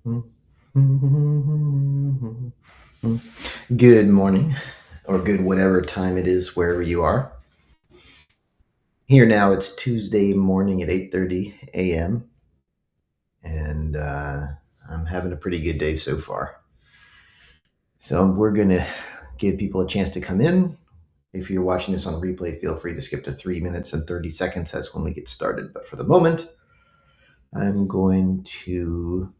Good morning, or good whatever time it is wherever you are. Here now, it's Tuesday morning at 8:30 a.m., and I'm having a pretty good day so far. So we're gonna give people a chance to come in. If you're watching this on replay, feel free to skip to 3 minutes and 30 seconds. That's when we get started. But for the moment, I'm going to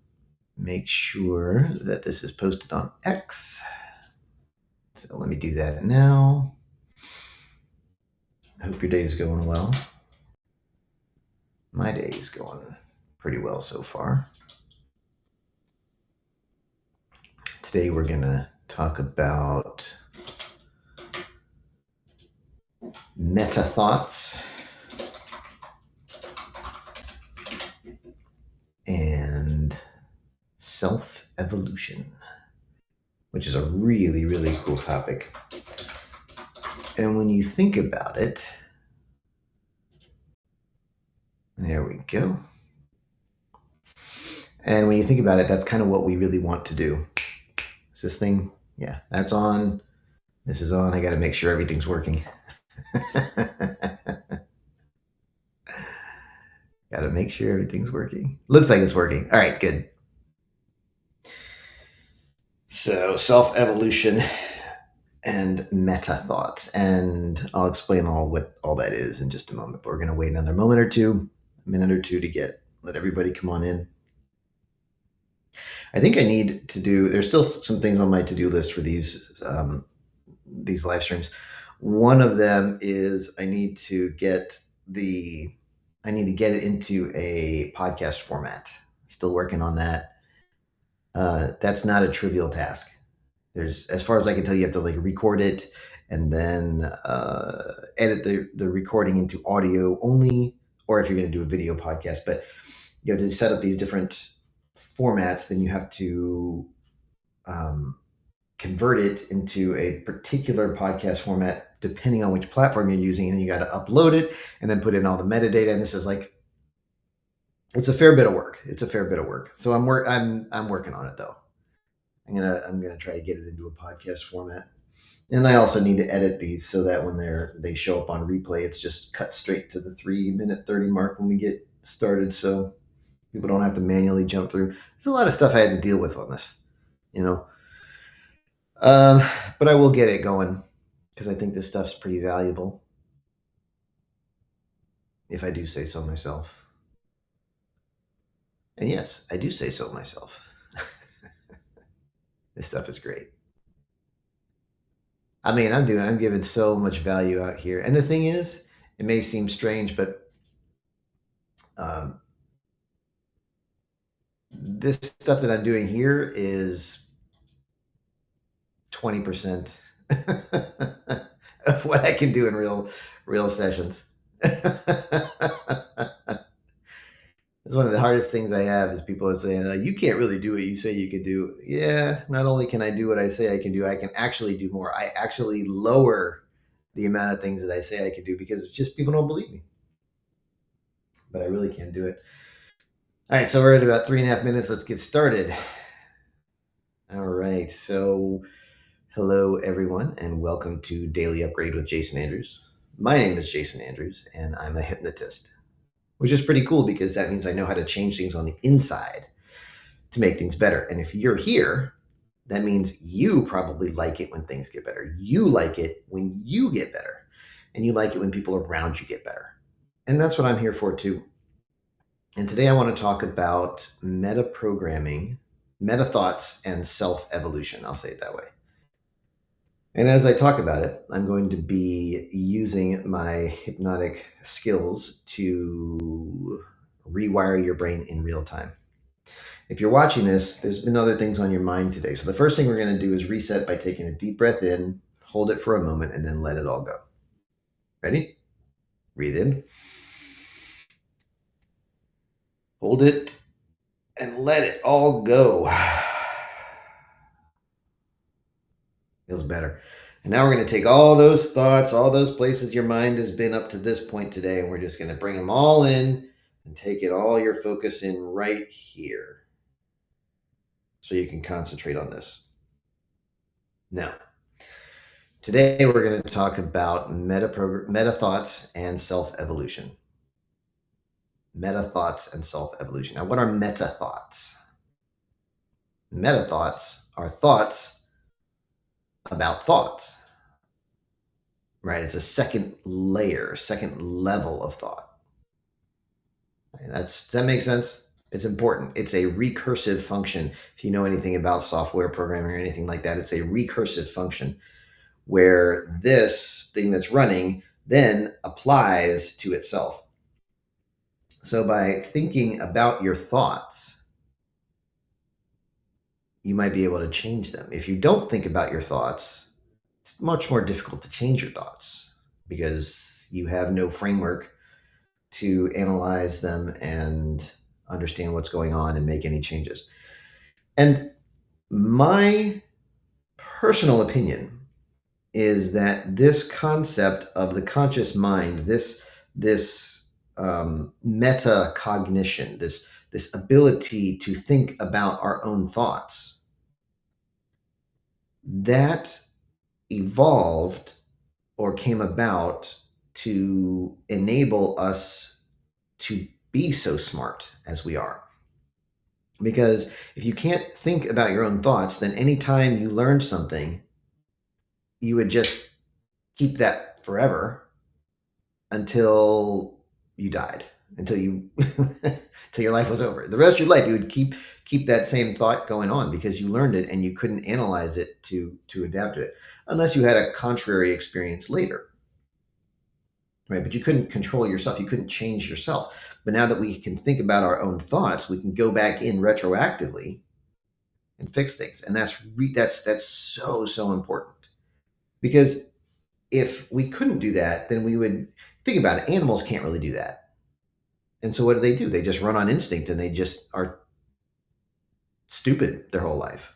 make sure that this is posted on X. So let me do that now. I hope your day is going well. My day is going pretty well so far. Today we're going to talk about meta thoughts and self evolution, which is a really, really cool topic. And when you think about it, there we go. And when you think about it, that's kind of what we really want to do. Is this thing? Yeah, that's on. This is on. I got to make sure everything's working. Got to make sure everything's working. Looks like it's working. All right, good. So, self evolution and meta thoughts. And I'll explain what all that is in just a moment. But we're going to wait another minute or two to let everybody come on in. I think I need to do, there's still some things on my to do list for these live streams. One of them is I need to get it into a podcast format. Still working on that. That's not a trivial task. As far as I can tell, you have to record it and then edit the recording into audio only, or if you're going to do a video podcast. But you have to set up these different formats. Then you have to convert it into a particular podcast format depending on which platform you're using, and then you got to upload it and then put in all the metadata. And this is it's a fair bit of work. So I'm working on it though. I'm gonna try to get it into a podcast format, and I also need to edit these so that when they show up on replay, it's just cut straight to the 3-minute 30 mark when we get started, so people don't have to manually jump through. There's a lot of stuff I had to deal with on this, but I will get it going because I think this stuff's pretty valuable, if I do say so myself. And yes, I do say so myself. This stuff is great. I mean, I'm giving so much value out here. And the thing is, it may seem strange, but this stuff that I'm doing here is 20% of what I can do in real sessions. It's one of the hardest things I have is people are saying, you can't really do what you say you could do. Yeah, not only can I do what I say I can do, I can actually do more. I actually lower the amount of things that I say I can do because it's just people don't believe me. But I really can do it. All right, so we're at about 3.5 minutes. Let's get started. All right, so hello, everyone, and welcome to Daily Upgrade with Jason Andrews. My name is Jason Andrews, and I'm a hypnotist, which is pretty cool because that means I know how to change things on the inside to make things better. And if you're here, that means you probably like it when things get better. You like it when you get better, and you like it when people around you get better. And that's what I'm here for, too. And today I want to talk about meta programming, meta thoughts, and self evolution. I'll say it that way. And as I talk about it, I'm going to be using my hypnotic skills to rewire your brain in real time. If you're watching this, there's been other things on your mind today. So the first thing we're going to do is reset by taking a deep breath in, hold it for a moment, and then let it all go. Ready? Breathe in. Hold it and let it all go. Feels better. And now we're going to take all those thoughts, all those places your mind has been up to this point today, and we're just going to bring them all in and take all your focus in right here. so you can concentrate on this. Now, today we're going to talk about meta thoughts and self-evolution. Meta thoughts and self-evolution. Now, what are meta thoughts? Meta thoughts are thoughts about thoughts, right? It's a second layer, second level of thought. Does that make sense? It's important. It's a recursive function. If you know anything about software programming or anything like that, it's a recursive function where this thing that's running then applies to itself. So by thinking about your thoughts, you might be able to change them. If you don't think about your thoughts, it's much more difficult to change your thoughts because you have no framework to analyze them and understand what's going on and make any changes. And my personal opinion is that this concept of the conscious mind, this metacognition, this ability to think about our own thoughts, that evolved or came about to enable us to be so smart as we are. Because if you can't think about your own thoughts, then anytime you learn something, you would just keep that forever until you died, until your life was over. The rest of your life, you would keep that same thought going on because you learned it and you couldn't analyze it to adapt to it, unless you had a contrary experience later. Right? But you couldn't control yourself. You couldn't change yourself. But now that we can think about our own thoughts, we can go back in retroactively and fix things. And that's so important. Because if we couldn't do that, then we would think about it. Animals can't really do that. And so what do? They just run on instinct and they just are stupid their whole life.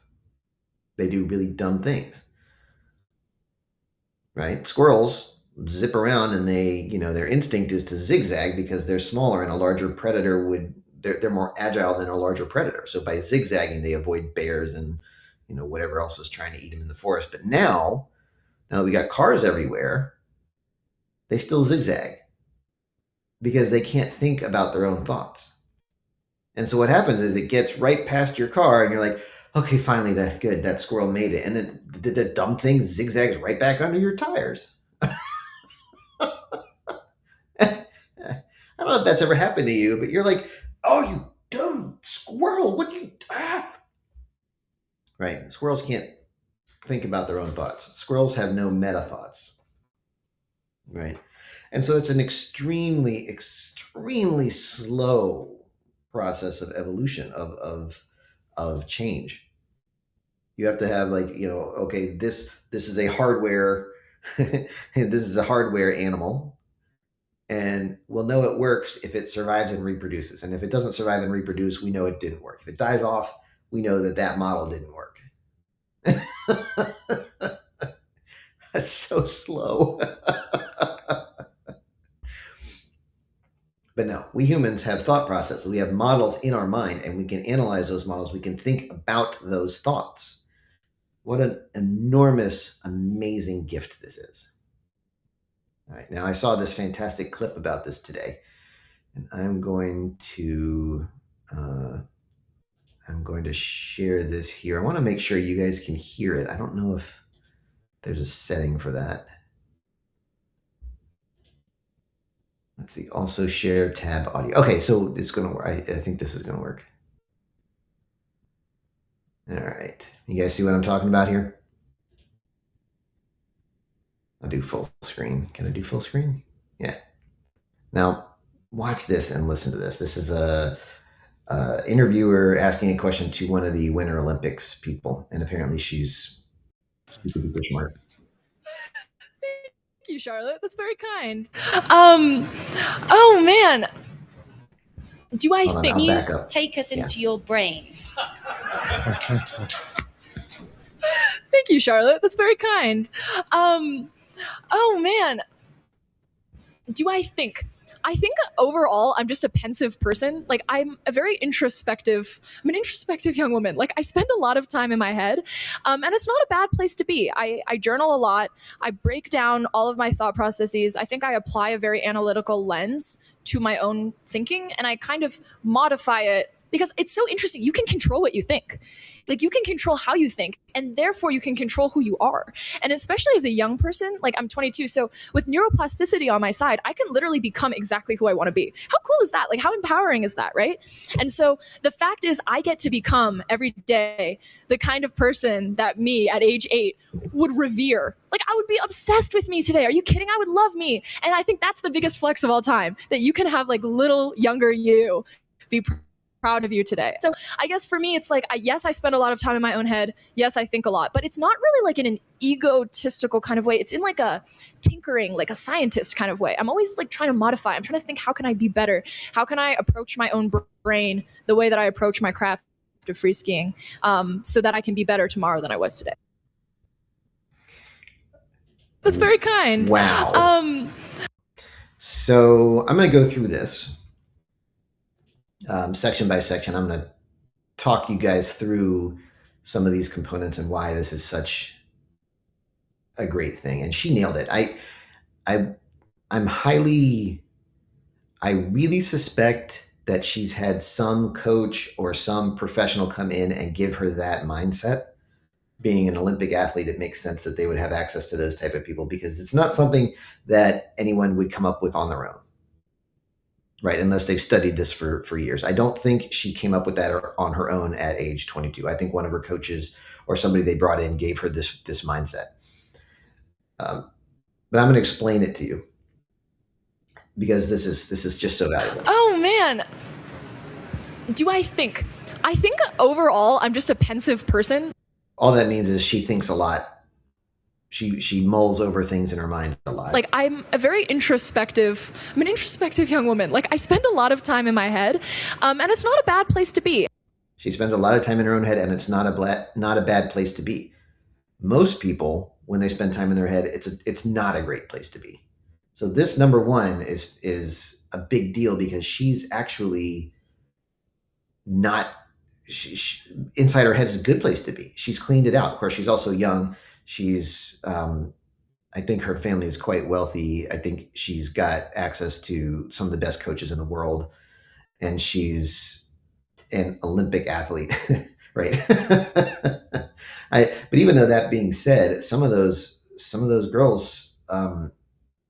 They do really dumb things. Right? Squirrels zip around and their instinct is to zigzag because they're smaller and a larger predator they're more agile than a larger predator. So by zigzagging, they avoid bears and whatever else is trying to eat them in the forest. But now that we got cars everywhere, they still zigzag because they can't think about their own thoughts. And so what happens is it gets right past your car and you're like, okay, finally, that's good. That squirrel made it. And then the dumb thing zigzags right back under your tires. I don't know if that's ever happened to you, but you're like, oh, you dumb squirrel. What you... Right. Squirrels can't think about their own thoughts. Squirrels have no meta thoughts. Right. And so it's an extremely, extremely slow process of evolution, of change. You have to have okay, this is a hardware, this is a hardware animal. And we'll know it works if it survives and reproduces. And if it doesn't survive and reproduce, we know it didn't work. If it dies off, we know that model didn't work. That's so slow. But no, we humans have thought processes. We have models in our mind, and we can analyze those models. We can think about those thoughts. What an enormous, amazing gift this is. All right, now I saw this fantastic clip about this today, and I'm going to share this here. I want to make sure you guys can hear it. I don't know if there's a setting for that. Let's see, also share tab audio. Okay, so it's going to work. I think this is going to work. All right, you guys see what I'm talking about here? I'll do full screen. Can I do full screen? Yeah. Now, watch this and listen to this. This is a interviewer asking a question to one of the Winter Olympics people, and apparently she's super duper smart. Thank you, Charlotte. That's very kind. Oh man, do I think I'll back up. Take us into your brain? Thank you, Charlotte. That's very kind. Oh man, do I think I think overall, I'm just a pensive person. Like I'm an introspective young woman. Like I spend a lot of time in my head, and it's not a bad place to be. I journal a lot. I break down all of my thought processes. I think I apply a very analytical lens to my own thinking, and I kind of modify it because it's so interesting. You can control what you think. Like you can control how you think, and therefore you can control who you are. And especially as a young person, like I'm 22, so with neuroplasticity on my side, I can literally become exactly who I want to be. How cool is that? Like how empowering is that, right? And so the fact is I get to become every day the kind of person that me at age 8 would revere. Like I would be obsessed with me today. Are you kidding? I would love me. And I think that's the biggest flex of all time, that you can have like little younger you be proud of you today. So I guess for me, it's like, yes, I spend a lot of time in my own head. Yes, I think a lot, but it's not really like in an egotistical kind of way. It's in like a tinkering, like a scientist kind of way. I'm always like trying to modify. I'm trying to think, how can I be better? How can I approach my own brain the way that I approach my craft of free skiing, so that I can be better tomorrow than I was today? That's very kind. Wow. So I'm going to go through this section by section. I'm going to talk you guys through some of these components and why this is such a great thing. And she nailed it. I really suspect that she's had some coach or some professional come in and give her that mindset. Being an Olympic athlete, it makes sense that they would have access to those type of people, because it's not something that anyone would come up with on their own, right? Unless they've studied this for years. I don't think she came up with that on her own at age 22. I think one of her coaches or somebody they brought in gave her this mindset. But I'm going to explain it to you, because this is just so valuable. Oh man. I think overall I'm just a pensive person. All that means is she thinks a lot. She mulls over things in her mind a lot. Like I'm an introspective young woman. Like I spend a lot of time in my head, and it's not a bad place to be. She spends a lot of time in her own head, and it's not a bad place to be. Most people, when they spend time in their head, it's not a great place to be. So this number one is a big deal, because she's actually not. Inside her head is a good place to be. She's cleaned it out. Of course, she's also young. She's, I think her family is quite wealthy. I think she's got access to some of the best coaches in the world, and she's an Olympic athlete, right? But even though that being said, some of those girls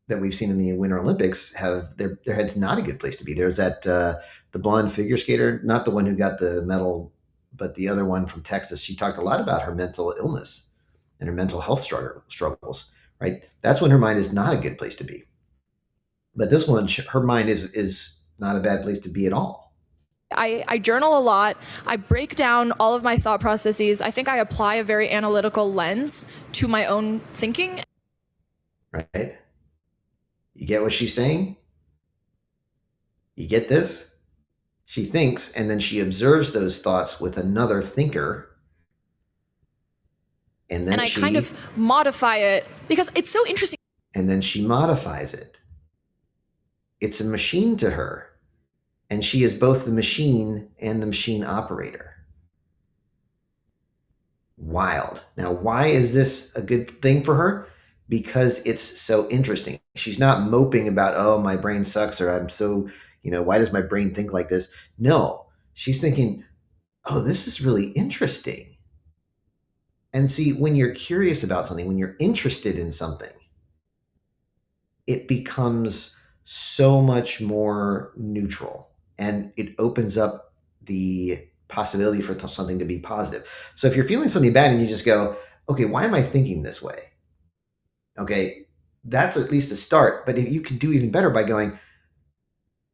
that we've seen in the Winter Olympics have their head's not a good place to be. There's that the blonde figure skater, not the one who got the medal, but the other one from Texas. She talked a lot about her mental illness and her mental health struggles, right? That's when her mind is not a good place to be. But this one, her mind is not a bad place to be at all. I journal a lot. I break down all of my thought processes. I think I apply a very analytical lens to my own thinking. Right? You get what she's saying? You get this? She thinks, and then she observes those thoughts with another thinker. And then I kind of modify it, because it's so interesting. And then she modifies it. It's a machine to her. And she is both the machine and the machine operator. Wild. Now, why is this a good thing for her? Because it's so interesting. She's not moping about, oh, my brain sucks, or I'm so, why does my brain think like this? No, she's thinking, oh, this is really interesting. And see, when you're curious about something, when you're interested in something, it becomes so much more neutral, and it opens up the possibility for something to be positive. So if you're feeling something bad and you just go, okay, why am I thinking this way? Okay, that's at least a start. But if you can do even better by going,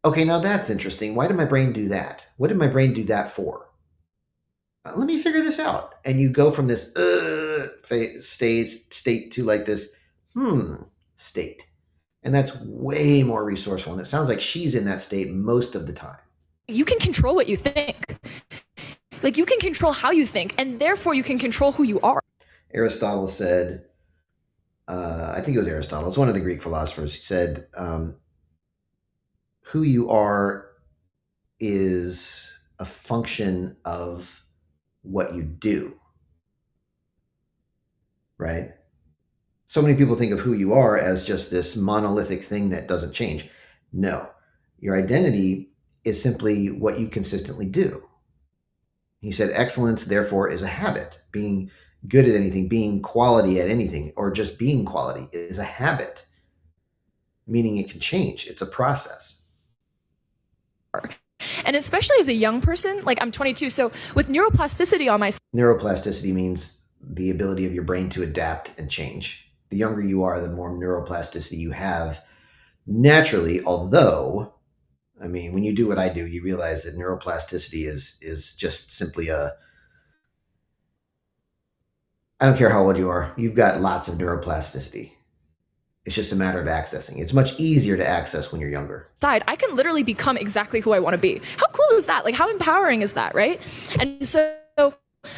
okay, now that's interesting. Why did my brain do that? What did my brain do that for? Let me figure this out. And you go from this state to like this state. And that's way more resourceful. And it sounds like she's in that state most of the time. You can control what you think. Like you can control how you think, and therefore you can control who you are. Aristotle said, I think it was Aristotle, it's one of the Greek philosophers, he said, who you are is a function of what you do, right? So many people think of who you are as just this monolithic thing that doesn't change. No, your identity is simply what you consistently do. He said excellence, therefore, is a habit. Being good at anything, being quality at anything, or just being quality is a habit, meaning it can change. It's a process. And especially as a young person, like I'm 22, so with neuroplasticity on my Neuroplasticity means the ability of your brain to adapt and change. The younger you are, the more neuroplasticity you have naturally, although I mean, when you do what I do, you realize that neuroplasticity is just simply a I don't care how old you are, you've got lots of neuroplasticity. It's just a matter of accessing. It's much easier to access when you're younger. side, I can literally become exactly who I want to be. How cool is that? Like, how empowering is that, right? And so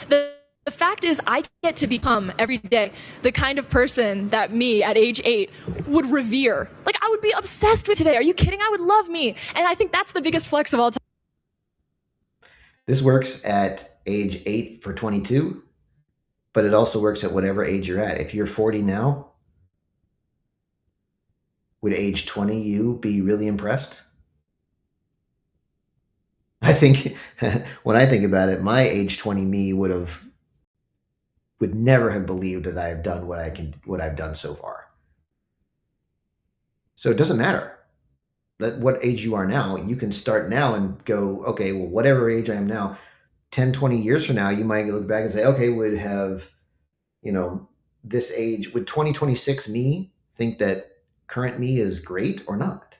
the fact is, I get to become every day the kind of person that me at age 8 would revere. Like, I would be obsessed with today. Are you kidding? I would love me. And I think that's the biggest flex of all time. This works at age 8 for 22, but it also works at whatever age you're at. If you're 40 now, would age 20 you be really impressed? I think when I think about it, my age 20 me would never have believed that I have done what I've done so far. So it doesn't matter what age you are now. You can start now and go, okay, well, whatever age I am now, 10, 20 years from now, you might look back and say, okay, would have, this age, would 2026 me think that current me is great or not?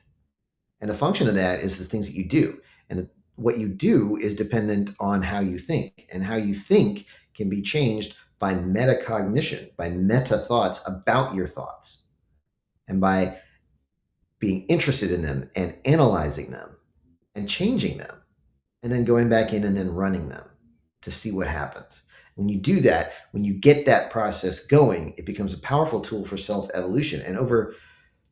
And the function of that is the things that you do. And what you do is dependent on how you think. And how you think can be changed by metacognition, by meta thoughts about your thoughts, and by being interested in them and analyzing them and changing them, and then going back in and then running them to see what happens. When you do that, when you get that process going, it becomes a powerful tool for self-evolution. And over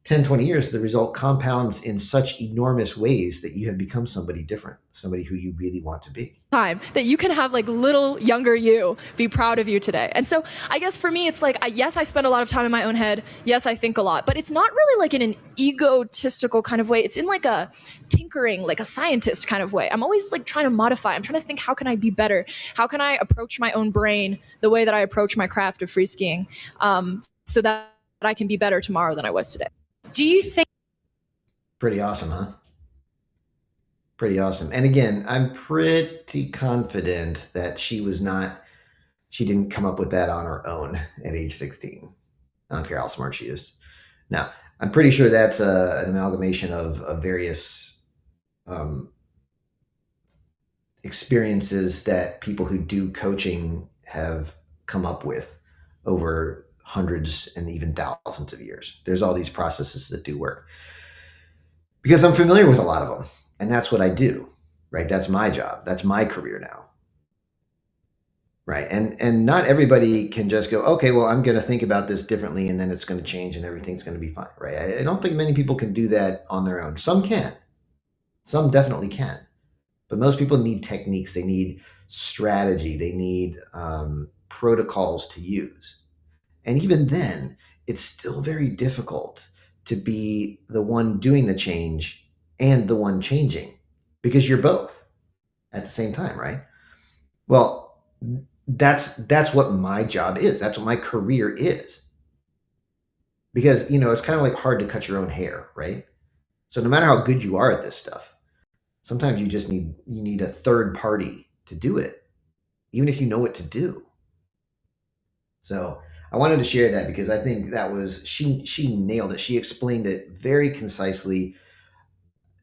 10, 20 years, the result compounds in such enormous ways that you have become somebody different, somebody who you really want to be. Time that you can have like little younger you be proud of you today. And so I guess for me, it's like, yes, I spend a lot of time in my own head. Yes, I think a lot, but it's not really like in an egotistical kind of way. It's in like a tinkering, like a scientist kind of way. I'm always like trying to modify. I'm trying to think, how can I be better? How can I approach my own brain the way that I approach my craft of free skiing, so that I can be better tomorrow than I was today? Do you think? Pretty awesome, huh? Pretty awesome. And again, I'm pretty confident that she didn't come up with that on her own at age 16. I don't care how smart she is. Now, I'm pretty sure that's an amalgamation of various experiences that people who do coaching have come up with over hundreds and even thousands of years. There's all these processes that do work because I'm familiar with a lot of them, and that's what I do, right? That's my job. That's my career now, right? And not everybody can just go, okay, well, I'm going to think about this differently, and then it's going to change, and everything's going to be fine, right? I don't think many people can do that on their own. Some can, some definitely can, but most people need techniques. They need strategy. They need protocols to use. And even then, it's still very difficult to be the one doing the change and the one changing, because you're both at the same time, right? Well, that's what my job is. That's what my career is. Because, it's kind of like hard to cut your own hair, right? So no matter how good you are at this stuff, sometimes you just need a third party to do it, even if you know what to do. So I wanted to share that because I think that was, she nailed it. She explained it very concisely,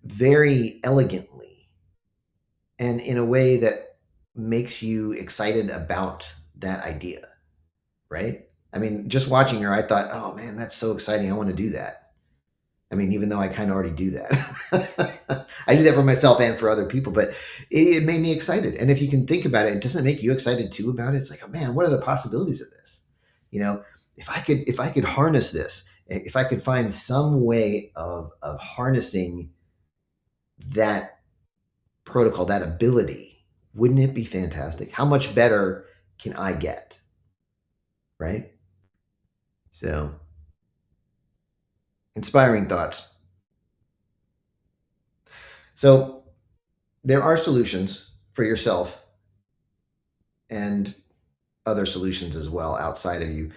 very elegantly, and in a way that makes you excited about that idea, right? I mean, just watching her, I thought, oh man, that's so exciting. I want to do that. I mean, even though I kind of already do that. I do that for myself and for other people, but it made me excited. And if you can think about it, doesn't it make you excited too about it? It's like, oh man, what are the possibilities of this? If I could harness this, if I could find some way of harnessing that protocol, that ability, wouldn't it be fantastic? How much better can I get? Right? So, inspiring thoughts. So, there are solutions for yourself and other solutions as well outside of you.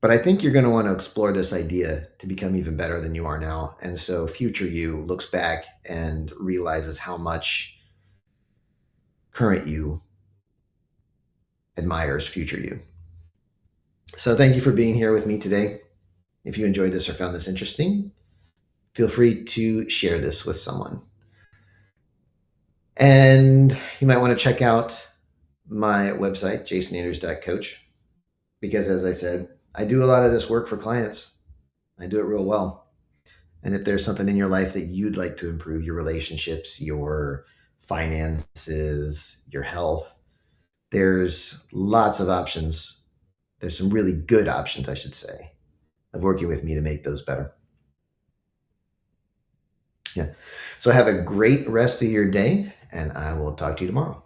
But I think you're going to want to explore this idea to become even better than you are now. And so future you looks back and realizes how much current you admires future you. So thank you for being here with me today. If you enjoyed this or found this interesting, feel free to share this with someone. And you might want to check out my website, jasonandrews.coach, because as I said, I do a lot of this work for clients. I do it real well. And if there's something in your life that you'd like to improve, your relationships, your finances, your health, there's lots of options. There's some really good options, I should say, of working with me to make those better. Yeah. So have a great rest of your day, and I will talk to you tomorrow.